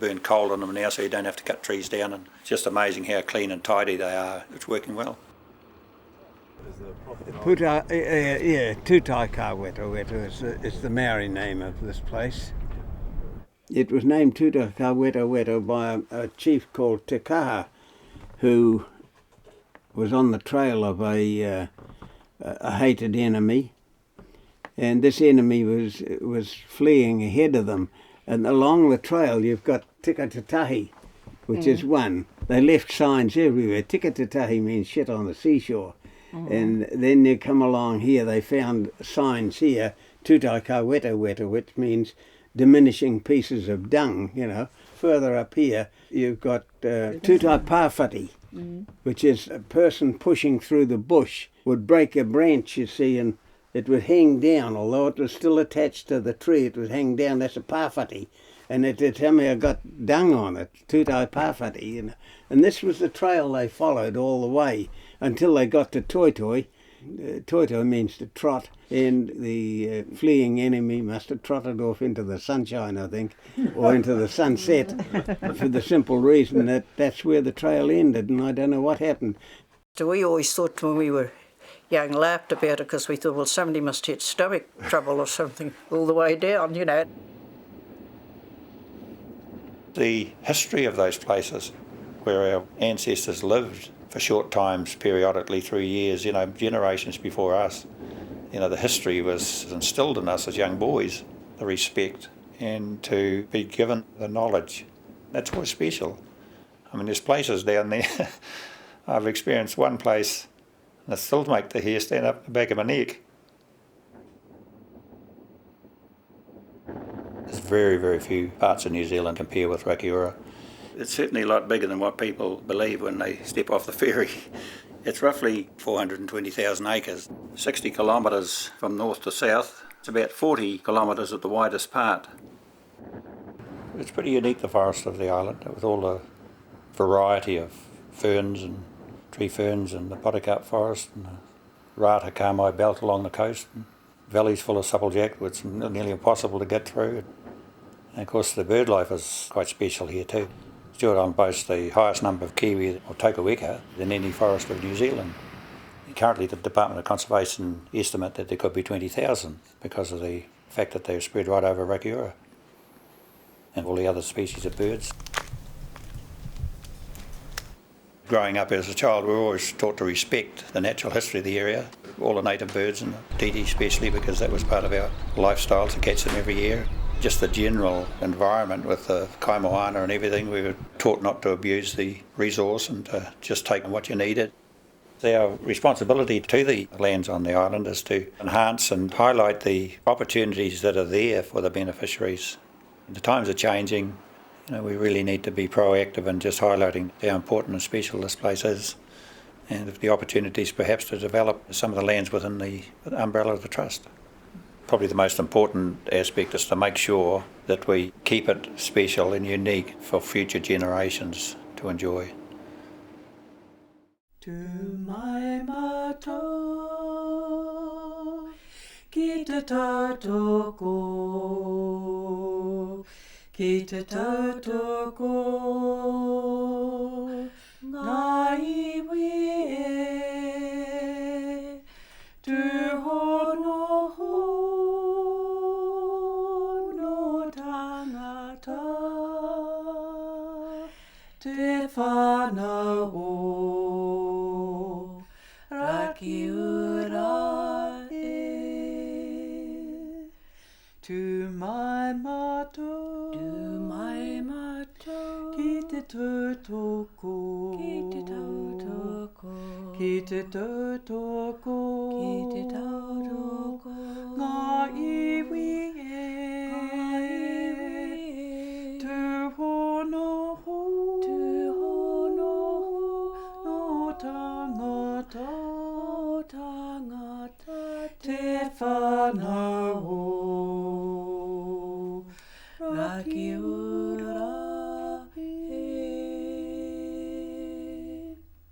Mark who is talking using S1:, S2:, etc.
S1: burn coal in them now, so you don't have to cut trees down, and it's just amazing how clean and tidy they are. It's working well.
S2: Tutaikaweta is the Maori name of this place. It was named Tutaikaweta by a chief called Te Kaha, who was on the trail of a hated enemy, and this enemy was fleeing ahead of them. And along the trail you've got Tikatatahi, which is one. They left signs everywhere. Tikatatahi means shit on the seashore. And then you come along here, they found signs here, Tutaikaweta, which means diminishing pieces of dung, you know. Further up here, you've got Tutaipawhati, which is a person pushing through the bush, would break a branch, you see, and it would hang down. Although it was still attached to the tree, it would hang down. That's a pawhati. And it somehow got dung on it, Tutaipawhati, you know. And this was the trail they followed all the way until they got to Toitoi. Toitoi means to trot, and the fleeing enemy must have trotted off into the sunshine, I think, or into the sunset, for the simple reason that that's where the trail ended, and I don't know what happened.
S3: So we always thought when we were young, laughed about it, because we thought, well, somebody must have stomach trouble or something all the way down, you know.
S1: The history of those places where our ancestors lived for short times, periodically through years, you know, generations before us, you know, the history was instilled in us as young boys, the respect, and to be given the knowledge. That's what's special. I mean, there's places down there. I've experienced one place that still make the hair stand up the back of my neck. There's very, very few parts of New Zealand compare with Rakiura. It's certainly a lot bigger than what people believe when they step off the ferry. It's roughly 420,000 acres, 60 kilometres from north to south. It's about 40 kilometres at the widest part. It's pretty unique, the forest of the island, with all the variety of ferns and tree ferns and the podocarp forest and the rata carmi belt along the coast, and valleys full of supplejack, which is nearly impossible to get through. And of course the bird life is quite special here too. Stewart Island boasts the highest number of kiwi or tokaweka than any forest of New Zealand. Currently the Department of Conservation estimate that there could be 20,000 because of the fact that they're spread right over Rakiura and all the other species of birds. Growing up as a child, we were always taught to respect the natural history of the area, all the native birds and the titi especially, because that was part of our lifestyle, to catch them every year. Just the general environment with the kaimoana and everything, we were taught not to abuse the resource and to just take what you needed. Our responsibility to the lands on the island is to enhance and highlight the opportunities that are there for the beneficiaries. The times are changing. You know, we really need to be proactive in just highlighting how important and special this place is, and the opportunities perhaps to develop some of the lands within the umbrella of the Trust. Probably the most important aspect is to make sure that we keep it special and unique for future generations to enjoy.
S4: Tu mai mato, ki te tautoko, ki te tautoko, ngā iwi e, tu hono hono tangata, te whanau Rakiura e, tu mai mato, ki te tautoko, ki te tautoko, ngā iwi e, tu hono no tangata, te whanau